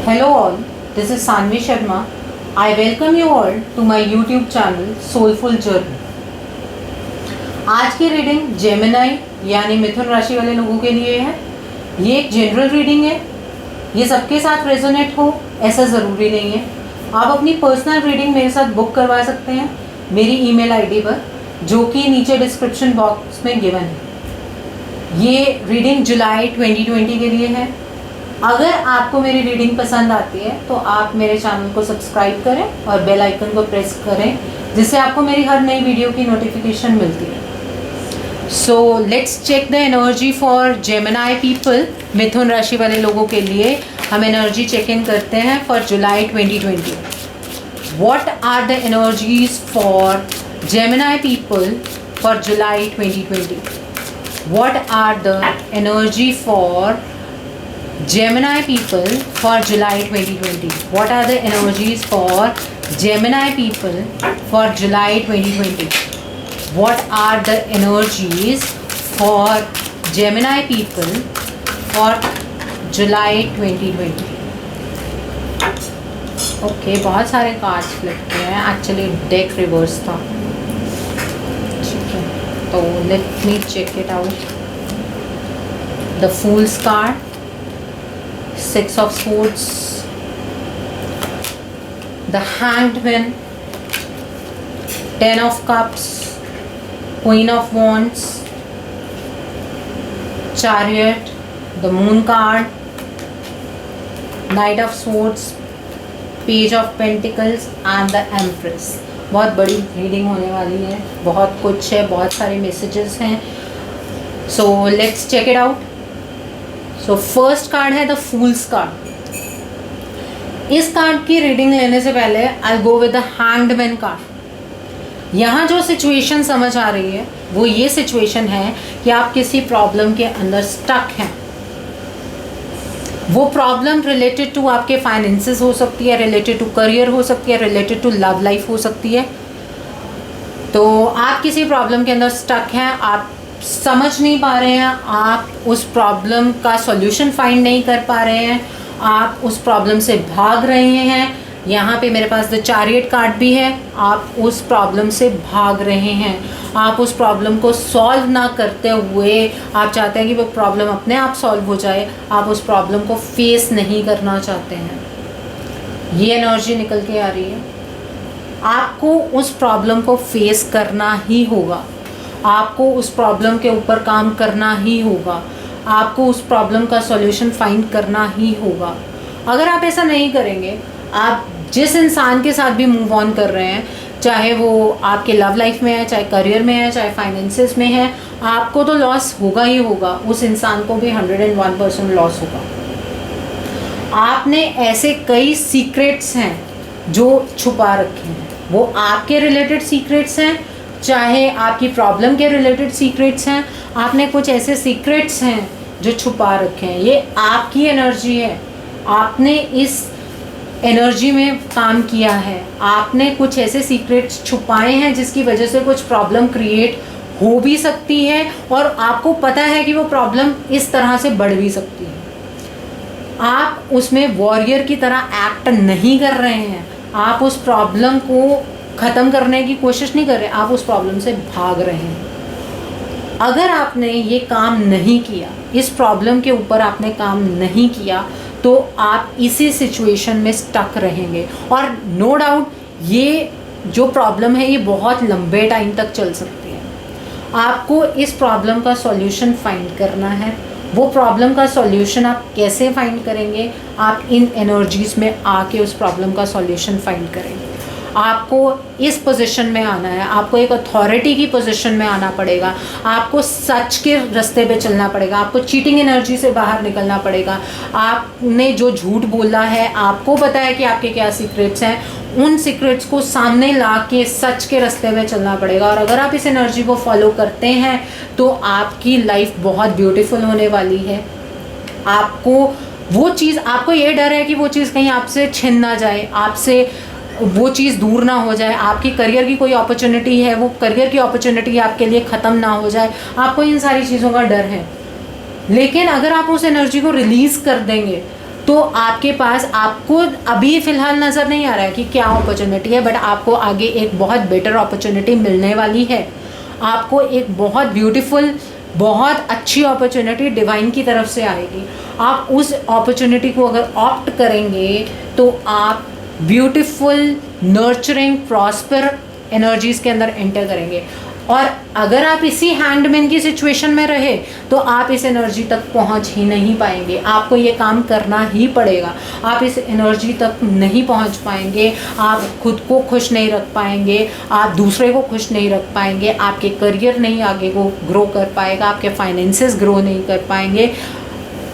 Hello all, this is Sanvi Sharma. I welcome you all to my YouTube channel Soulful Journey. आज की reading Gemini यानी मिथुन राशि वाले लोगों के लिए है। ये एक जनरल रीडिंग है, ये सबके साथ रेजोनेट हो ऐसा ज़रूरी नहीं है। आप अपनी पर्सनल रीडिंग मेरे साथ बुक करवा सकते हैं मेरी ईमेल आईडी पर, जो कि नीचे डिस्क्रिप्शन बॉक्स में गिवन है। ये रीडिंग जुलाई 2020 के लिए है। अगर आपको मेरी रीडिंग पसंद आती है तो आप मेरे चैनल को सब्सक्राइब करें और बेल आइकन को प्रेस करें, जिससे आपको मेरी हर नई वीडियो की नोटिफिकेशन मिलती है। So let's check the energy for Gemini people. मिथुन राशि वाले लोगों के लिए हम एनर्जी चेक इन करते हैं for July 2020। What are the energies for Gemini people for July 2020? What are the energy for Gemini people for July 2020? What are the energies for Gemini people for July 2020? What are the energies for Gemini people for July 2020? Okay, बहुत सारे cards flip किए हैं। Actually deck reverse था, ठीक है, तो let me check it out. The fools card, Six of Swords, the Hanged Man, Ten of Cups, Queen of Wands, Chariot, the Moon card, Knight of Swords, Page of Pentacles and the Empress। बहुत बड़ी reading होने वाली है, बहुत कुछ है, बहुत सारे मैसेजेस हैं। So let's check it out. So first card है द फूल्स कार्ड। इस कार्ड की रीडिंग लेने से पहले I go with the hanged man card. यहाँ जो सिचुएशन समझ आ रही है वो ये सिचुएशन है कि आप किसी प्रॉब्लम के अंदर स्टक हैं। वो प्रॉब्लम रिलेटेड टू आपके फाइनेंसेस हो सकती है, रिलेटेड टू करियर हो सकती है, रिलेटेड टू लव लाइफ हो सकती है। तो आप किसी प्रॉब्लम के अंदर स्टक हैं, आप समझ नहीं पा रहे हैं, आप उस प्रॉब्लम का सॉल्यूशन फाइंड नहीं कर पा रहे हैं, आप उस प्रॉब्लम से भाग रहे हैं। यहाँ पे मेरे पास द चैरियट कार्ड भी है। आप उस प्रॉब्लम से भाग रहे हैं, आप उस प्रॉब्लम को सॉल्व ना करते हुए आप चाहते हैं कि वो प्रॉब्लम अपने आप सॉल्व हो जाए, आप उस प्रॉब्लम को फेस नहीं करना चाहते हैं। ये एनर्जी निकल के आ रही है। आपको उस प्रॉब्लम को फेस करना ही होगा, आपको उस प्रॉब्लम के ऊपर काम करना ही होगा, आपको उस प्रॉब्लम का सॉल्यूशन फाइंड करना ही होगा। अगर आप ऐसा नहीं करेंगे, आप जिस इंसान के साथ भी मूव ऑन कर रहे हैं, चाहे वो आपके लव लाइफ में है, चाहे करियर में है, चाहे फाइनेंसेस में है, आपको तो लॉस होगा ही होगा, उस इंसान को भी 101% लॉस होगा। आपने ऐसे कई सीक्रेट्स हैं जो छुपा रखे हैं, वो आपके रिलेटेड सीक्रेट्स हैं, चाहे आपकी प्रॉब्लम के रिलेटेड सीक्रेट्स हैं। आपने कुछ ऐसे सीक्रेट्स हैं जो छुपा रखे हैं। ये आपकी एनर्जी है, आपने इस एनर्जी में काम किया है, आपने कुछ ऐसे सीक्रेट्स छुपाए हैं जिसकी वजह से कुछ प्रॉब्लम क्रिएट हो भी सकती है और आपको पता है कि वो प्रॉब्लम इस तरह से बढ़ भी सकती है। आप उसमें वॉरियर की तरह एक्ट नहीं कर रहे हैं, आप उस प्रॉब्लम को ख़त्म करने की कोशिश नहीं कर रहे, आप उस प्रॉब्लम से भाग रहे हैं। अगर आपने ये काम नहीं किया, इस प्रॉब्लम के ऊपर आपने काम नहीं किया, तो आप इसी सिचुएशन में स्टक रहेंगे। और नो डाउट ये जो प्रॉब्लम है ये बहुत लंबे टाइम तक चल सकती है। आपको इस प्रॉब्लम का सॉल्यूशन फाइंड करना है। वो प्रॉब्लम का सॉल्यूशन आप कैसे फाइंड करेंगे? आप इन एनर्जीज़ में आके उस प्रॉब्लम का सॉल्यूशन फाइंड करेंगे। आपको इस पोजीशन में आना है, आपको एक अथॉरिटी की पोजीशन में आना पड़ेगा, आपको सच के रास्ते पे चलना पड़ेगा, आपको चीटिंग एनर्जी से बाहर निकलना पड़ेगा। आपने जो झूठ बोला है, आपको पता है कि आपके क्या सीक्रेट्स हैं, उन सीक्रेट्स को सामने ला के सच के रास्ते में चलना पड़ेगा। और अगर आप इस एनर्जी को फॉलो करते हैं तो आपकी लाइफ बहुत ब्यूटीफुल होने वाली है। आपको वो चीज़, आपको ये डर है कि वो चीज़ कहीं आपसे छिन ना जाए, आपसे वो चीज़ दूर ना हो जाए, आपकी करियर की कोई अपॉर्चुनिटी है, वो करियर की अपॉर्चुनिटी आपके लिए ख़त्म ना हो जाए, आपको इन सारी चीज़ों का डर है। लेकिन अगर आप उस एनर्जी को रिलीज़ कर देंगे, तो आपके पास, आपको अभी फ़िलहाल नज़र नहीं आ रहा है कि क्या अपॉर्चुनिटी है, बट आपको आगे एक बहुत बेटर अपॉर्चुनिटी मिलने वाली है। आपको एक बहुत ब्यूटीफुल, बहुत अच्छी अपॉर्चुनिटी डिवाइन की तरफ से आएगी। आप उस अपॉर्चुनिटी को अगर ऑप्ट करेंगे तो आप ब्यूटीफुल, नर्चरिंग, प्रॉस्पर एनर्जीज़ के अंदर एंटर करेंगे। और अगर आप इसी हैंडमैन की सिचुएशन में रहे तो आप इस एनर्जी तक पहुंच ही नहीं पाएंगे। आपको ये काम करना ही पड़ेगा। आप इस एनर्जी तक नहीं पहुंच पाएंगे, आप खुद को खुश नहीं रख पाएंगे, आप दूसरे को खुश नहीं रख पाएंगे, आपके करियर नहीं आगे को ग्रो कर पाएगा, आपके फाइनेंसेस ग्रो नहीं कर पाएंगे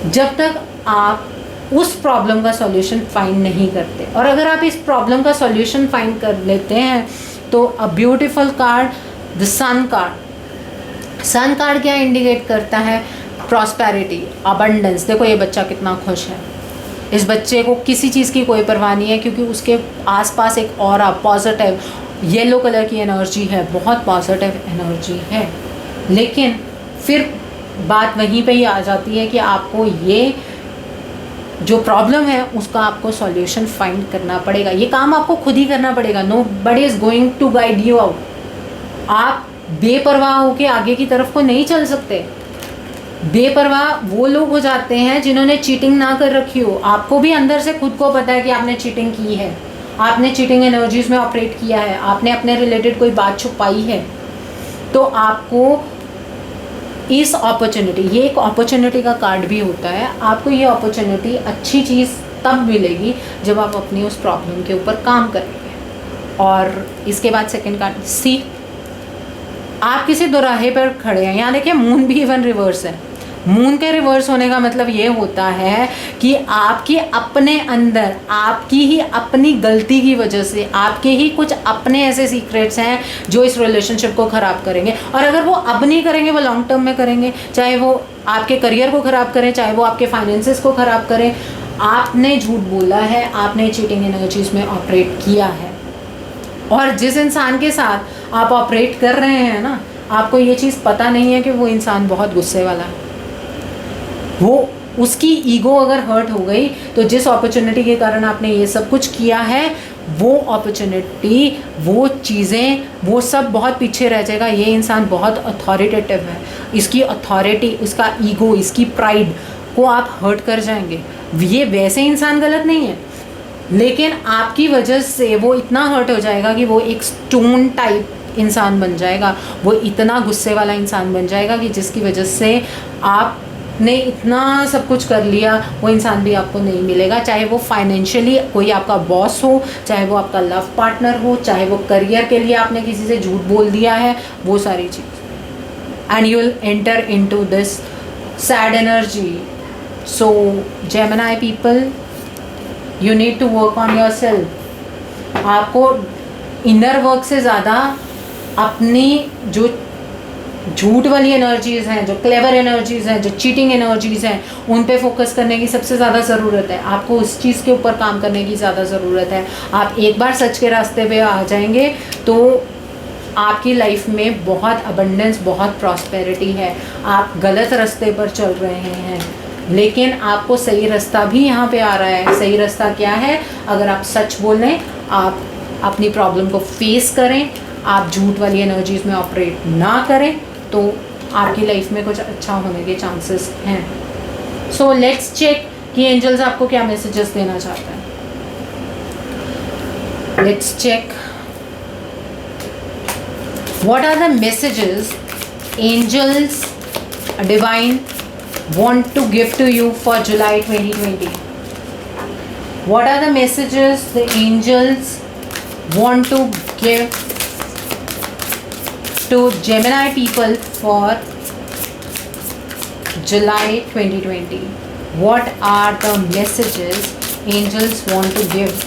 जब तक आप उस प्रॉब्लम का सॉल्यूशन फाइंड नहीं करते। और अगर आप इस प्रॉब्लम का सॉल्यूशन फाइंड कर लेते हैं तो a beautiful card, the sun card. Sun card क्या इंडिकेट करता है? Prosperity, abundance. देखो ये बच्चा कितना खुश है, इस बच्चे को किसी चीज़ की कोई परवाह नहीं है, क्योंकि उसके आसपास एक ऑरा, पॉजिटिव येलो कलर की एनर्जी है, बहुत पॉजिटिव एनर्जी है। लेकिन फिर बात वहीं पे ही आ जाती है कि आपको ये जो प्रॉब्लम है उसका आपको सॉल्यूशन फाइंड करना पड़ेगा। ये काम आपको खुद ही करना पड़ेगा। Nobody is going to guide you out. आप बेपरवाह होके आगे की तरफ को नहीं चल सकते। बेपरवाह वो लोग हो जाते हैं जिन्होंने चीटिंग ना कर रखी हो। आपको भी अंदर से खुद को पता है कि आपने चीटिंग की है, आपने चीटिंग एनर्जीज में ऑपरेट किया है, आपने अपने रिलेटेड कोई बात छुपाई है। तो आपको इस अपॉर्चुनिटी, ये एक अपॉर्चुनिटी का कार्ड भी होता है, आपको ये अपॉर्चुनिटी, अच्छी चीज़ तब मिलेगी जब आप अपनी उस प्रॉब्लम के ऊपर काम करेंगे। और इसके बाद सेकंड कार्ड सी। आप किसी दोराहे पर खड़े हैं, यहाँ देखिए मून भी इवन रिवर्स है। मून के रिवर्स होने का मतलब ये होता है कि आपके अपने अंदर, आपकी ही अपनी गलती की वजह से, आपके ही कुछ अपने ऐसे सीक्रेट्स हैं जो इस रिलेशनशिप को ख़राब करेंगे। और अगर वो अब नहीं करेंगे, वो लॉन्ग टर्म में करेंगे। चाहे वो आपके करियर को ख़राब करें, चाहे वो आपके फाइनेंसेस को ख़राब करें। आपने झूठ बोला है, आपने चीटिंग एनर्जीज में ऑपरेट किया है। और जिस इंसान के साथ आप ऑपरेट कर रहे हैं ना, आपको ये चीज़ पता नहीं है कि वो इंसान बहुत गुस्से वाला है। वो, उसकी ईगो अगर हर्ट हो गई तो जिस अपॉर्चुनिटी के कारण आपने ये सब कुछ किया है, वो अपॉर्चुनिटी, वो चीज़ें, वो सब बहुत पीछे रह जाएगा। ये इंसान बहुत अथॉरिटेटिव है, इसकी अथॉरिटी, इसका ईगो, इसकी प्राइड को आप हर्ट कर जाएंगे। ये वैसे इंसान गलत नहीं है, लेकिन आपकी वजह से वो इतना हर्ट हो जाएगा कि वो एक स्टोन टाइप इंसान बन जाएगा। वो इतना गुस्से वाला इंसान बन जाएगा कि जिसकी वजह से आपने इतना सब कुछ कर लिया, वो इंसान भी आपको नहीं मिलेगा। चाहे वो फाइनेंशियली कोई आपका बॉस हो, चाहे वो आपका लव पार्टनर हो, चाहे वो करियर के लिए आपने किसी से झूठ बोल दिया है, वो सारी चीज़। And you will enter into this sad energy. So Gemini people, you need to work on your self. आपको इनर वर्क से ज़्यादा अपनी जो झूठ वाली एनर्जीज़ हैं, जो क्लेवर एनर्जीज़ हैं, जो चीटिंग एनर्जीज़ हैं, उन पे फोकस करने की सबसे ज़्यादा ज़रूरत है। आपको उस चीज़ के ऊपर काम करने की ज़्यादा ज़रूरत है। आप एक बार सच के रास्ते पे आ जाएंगे तो आपकी लाइफ में बहुत अबंडेंस, बहुत प्रॉस्पेरिटी है। आप गलत रास्ते पर चल रहे हैं, लेकिन आपको सही रास्ता भी यहाँ पे आ रहा है। सही रास्ता क्या है? अगर आप सच बोलें, आप अपनी प्रॉब्लम को फेस करें, आप झूठ वाली एनर्जीज में ऑपरेट ना करें, तो आपकी लाइफ में कुछ अच्छा होने के चांसेस हैं। सो लेट्स चेक कि एंजल्स आपको क्या मैसेजेस देना चाहते हैं। Let's check what are the messages angels divine want to give to you for July 2020. What are the messages the angels want to give to Gemini people for July 2020? What are the messages angels want to give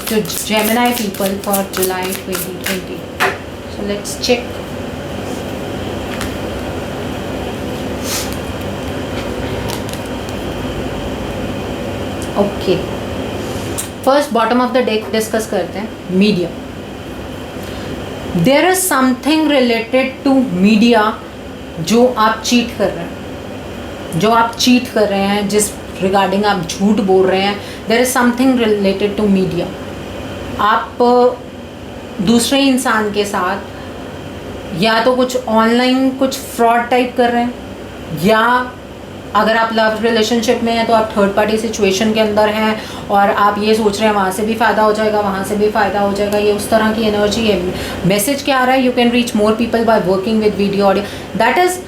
to Gemini people for July 2020? So let's check. Okay, first bottom of the deck discuss करते हैं। Media, there is something related to media जो आप cheat कर रहे हैं, जो आप cheat कर रहे हैं, जिस रिगार्डिंग आप झूठ बोल रहे हैं, there is something related to media. आप दूसरे इंसान के साथ या तो कुछ ऑनलाइन कुछ फ्रॉड टाइप कर रहे हैं, या अगर आप लव रिलेशनशिप में हैं तो आप थर्ड पार्टी सिचुएशन के अंदर हैं और आप ये सोच रहे हैं वहाँ से भी फ़ायदा हो जाएगा, वहाँ से भी फ़ायदा हो जाएगा। ये उस तरह की एनर्जी है। मैसेज क्या आ रहा है? You can reach more people by working with video audio. That is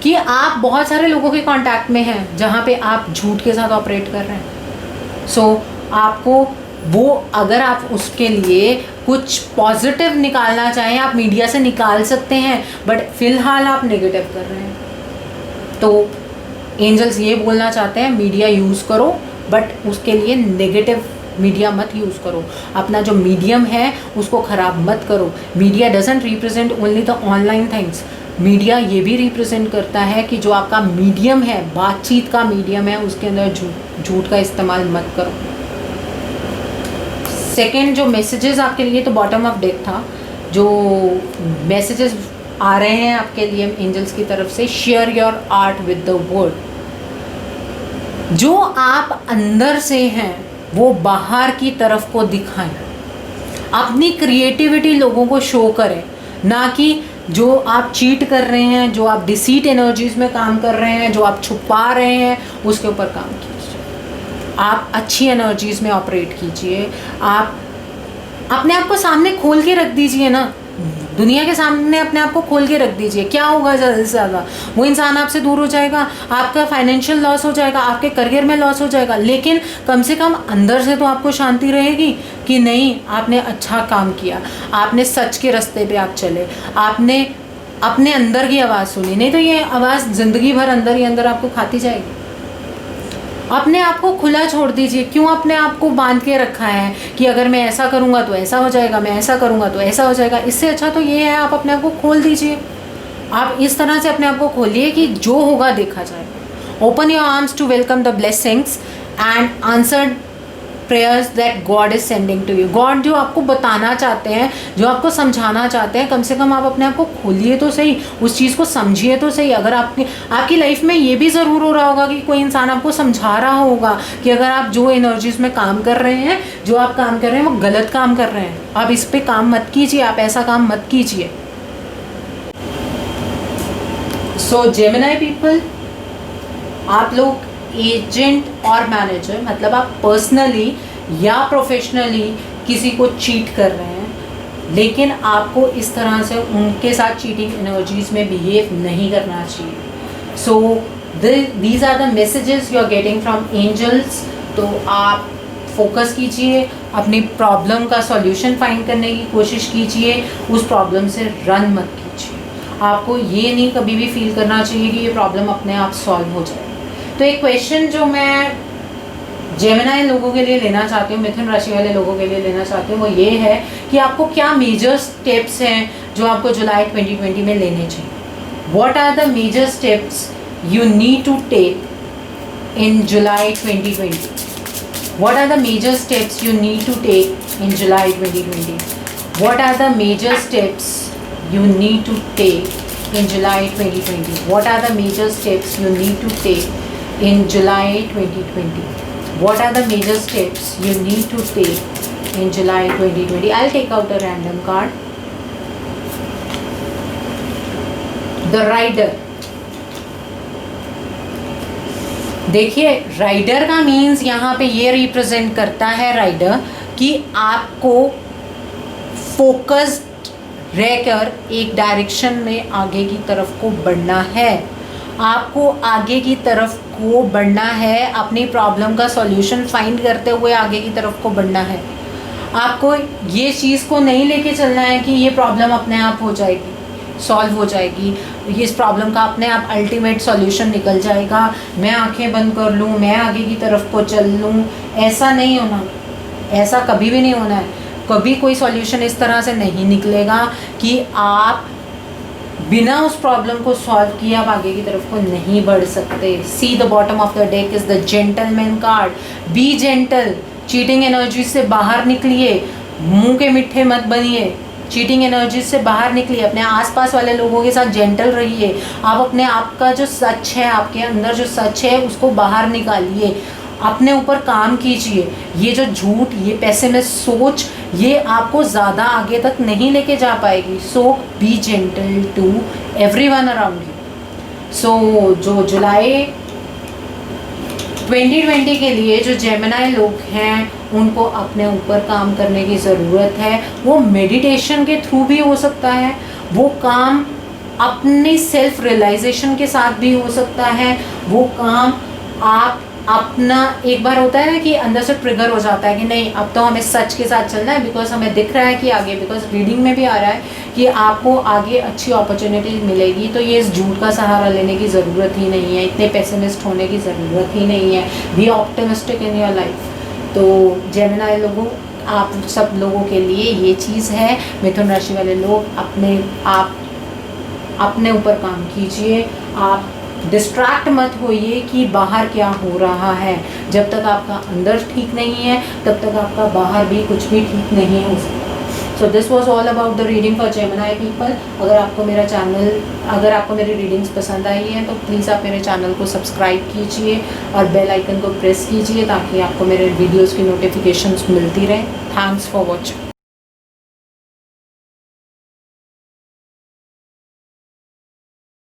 कि आप बहुत सारे लोगों के कांटेक्ट में हैं जहाँ पे आप झूठ के साथ ऑपरेट कर रहे हैं। सो आपको वो, अगर आप उसके लिए कुछ पॉजिटिव निकालना चाहें आप मीडिया से निकाल सकते हैं, बट फिलहाल आप नेगेटिव कर रहे हैं। तो एंजल्स ये बोलना चाहते हैं मीडिया यूज़ करो, बट उसके लिए नेगेटिव मीडिया मत यूज़ करो। अपना जो मीडियम है उसको ख़राब मत करो। Media doesn't represent only the online things. Media ये भी रिप्रेजेंट करता है कि जो आपका मीडियम है, बातचीत का मीडियम है, उसके अंदर झूठ का इस्तेमाल मत करो। सेकेंड जो मैसेजेस आपके लिए, तो बॉटम ऑफ डेक था, जो मैसेजेस आ रहे हैं आपके लिए एंजल्स की तरफ से, share your art with the world. जो आप अंदर से हैं वो बाहर की तरफ को दिखाएं, अपनी क्रिएटिविटी लोगों को शो करें, ना कि जो आप चीट कर रहे हैं, जो आप डिसीट एनर्जीज में काम कर रहे हैं, जो आप छुपा रहे हैं, उसके ऊपर काम कीजिए। आप अच्छी एनर्जीज में ऑपरेट कीजिए। आप अपने आप को सामने खोल के रख दीजिए ना, दुनिया के सामने अपने आप को खोल के रख दीजिए। क्या होगा ज़्यादा से ज़्यादा? वो इंसान आपसे दूर हो जाएगा, आपका फाइनेंशियल लॉस हो जाएगा, आपके करियर में लॉस हो जाएगा, लेकिन कम से कम अंदर से तो आपको शांति रहेगी कि नहीं, आपने अच्छा काम किया, आपने सच के रास्ते पे आप चले, आपने अपने अंदर की आवाज़ सुनी। नहीं तो ये आवाज़ ज़िंदगी भर अंदर ही अंदर आपको खाती जाएगी। अपने आप को खुला छोड़ दीजिए। क्यों अपने आप को बांध के रखा है कि अगर मैं ऐसा करूँगा तो ऐसा हो जाएगा, मैं ऐसा करूँगा तो ऐसा हो जाएगा? इससे अच्छा तो ये है आप अपने आप को खोल दीजिए। आप इस तरह से अपने आप को खोलिए कि जो होगा देखा जाएगा। Open your arms to welcome the blessings and answered prayers that God is sending to you. God जो आपको बताना चाहते हैं, जो आपको समझाना चाहते हैं, कम से कम आप अपने आप को खोलिए तो सही, उस चीज़ को समझिए तो सही। अगर आपकी लाइफ में ये भी ज़रूर हो रहा होगा कि कोई इंसान आपको समझा रहा होगा कि अगर आप जो एनर्जीज में काम कर रहे हैं, जो आप काम कर रहे हैं वो गलत काम कर रहे हैं, आप इस पर काम मत कीजिए, आप ऐसा काम मत कीजिए। सो जेमिनी पीपल, आप लोग एजेंट और मैनेजर, मतलब आप पर्सनली या प्रोफेशनली किसी को चीट कर रहे हैं, लेकिन आपको इस तरह से उनके साथ चीटिंग एनर्जीज में बिहेव नहीं करना चाहिए। So these are the messages you are getting from angels. तो आप फोकस कीजिए, अपनी प्रॉब्लम का सॉल्यूशन फाइंड करने की कोशिश कीजिए, उस प्रॉब्लम से रन मत कीजिए। आपको ये नहीं कभी भी फील करना चाहिए कि ये प्रॉब्लम अपने आप सॉल्व हो जाए। तो एक क्वेश्चन जो मैं जेमिनी लोगों के लिए लेना चाहती हूँ, मिथुन राशि वाले लोगों के लिए लेना चाहती हूँ, वो ये है कि आपको क्या मेजर स्टेप्स हैं जो आपको जुलाई 2020 में लेने चाहिए। What are the major steps you need to take in July 2020? What are the major steps you need to take in July 2020? What are the major steps you need to take in July 2020? What are the major steps you need to take in July 2020? What are the major steps you need to take in July 2020? I'll take out a random card. The Rider. देखिए, rider का means यहाँ पे ये represent करता है, rider, कि आपको focused रहकर एक डायरेक्शन में आगे की तरफ को बढ़ना है। आपको आगे की तरफ को बढ़ना है, अपनी प्रॉब्लम का सॉल्यूशन फाइंड करते हुए आगे की तरफ को बढ़ना है। आपको ये चीज़ को नहीं लेके चलना है कि ये प्रॉब्लम अपने आप हो जाएगी, सॉल्व हो जाएगी, इस प्रॉब्लम का अपने आप अल्टीमेट सॉल्यूशन निकल जाएगा, मैं आंखें बंद कर लूँ, मैं आगे की तरफ को चल लूँ। ऐसा नहीं होना, ऐसा कभी भी नहीं होना है। कभी कोई सॉल्यूशन इस तरह से नहीं निकलेगा कि आप बिना उस प्रॉब्लम को सॉल्व किए आप आगे की तरफ को नहीं बढ़ सकते। See the bottom of the deck is the gentleman card. B gentle, cheating energy से बाहर निकलिए, मुंह के मिठे मत बनिए, चीटिंग एनर्जी से बाहर निकलिए, अपने आसपास वाले लोगों के साथ जेंटल रहिए, आप अपने आप का जो सच है, आपके अंदर जो सच है उसको बाहर निकालिए, अपने ऊपर काम कीजिए। ये जो झूठ, ये पैसे में सोच, ये आपको ज़्यादा आगे तक नहीं लेके जा पाएगी। So be gentle to everyone around you. So जो जुलाई 2020 के लिए जो जेमिनाई लोग हैं उनको अपने ऊपर काम करने की ज़रूरत है। वो मेडिटेशन के थ्रू भी हो सकता है, वो काम अपनी सेल्फ रियलाइजेशन के साथ भी हो सकता है, वो काम आप अपना एक बार होता है ना कि अंदर से ट्रिगर हो जाता है कि नहीं अब तो हमें सच के साथ चलना है, बिकॉज हमें दिख रहा है कि आगे, बिकॉज रीडिंग में भी आ रहा है कि आपको आगे अच्छी अपॉर्चुनिटी मिलेगी, तो ये इस झूठ का सहारा लेने की ज़रूरत ही नहीं है, इतने पेसिमिस्ट होने की ज़रूरत ही नहीं है। Be optimistic in your life. तो जेमिनाई लोगों, आप सब लोगों के लिए ये चीज़ है। मिथुन राशि वाले लोग आप अपने ऊपर काम कीजिए, आप डिस्ट्रैक्ट मत होइए कि बाहर क्या हो रहा है। जब तक आपका अंदर ठीक नहीं है तब तक आपका बाहर भी कुछ भी ठीक नहीं हो सकता। So this was all about the reading for Gemini people. अगर आपको मेरी रीडिंग्स पसंद आई हैं तो प्लीज़ आप मेरे चैनल को सब्सक्राइब कीजिए और बेल आइकन को प्रेस कीजिए ताकि आपको मेरे वीडियोज़ की नोटिफिकेशंस मिलती रहें। Thanks for watching.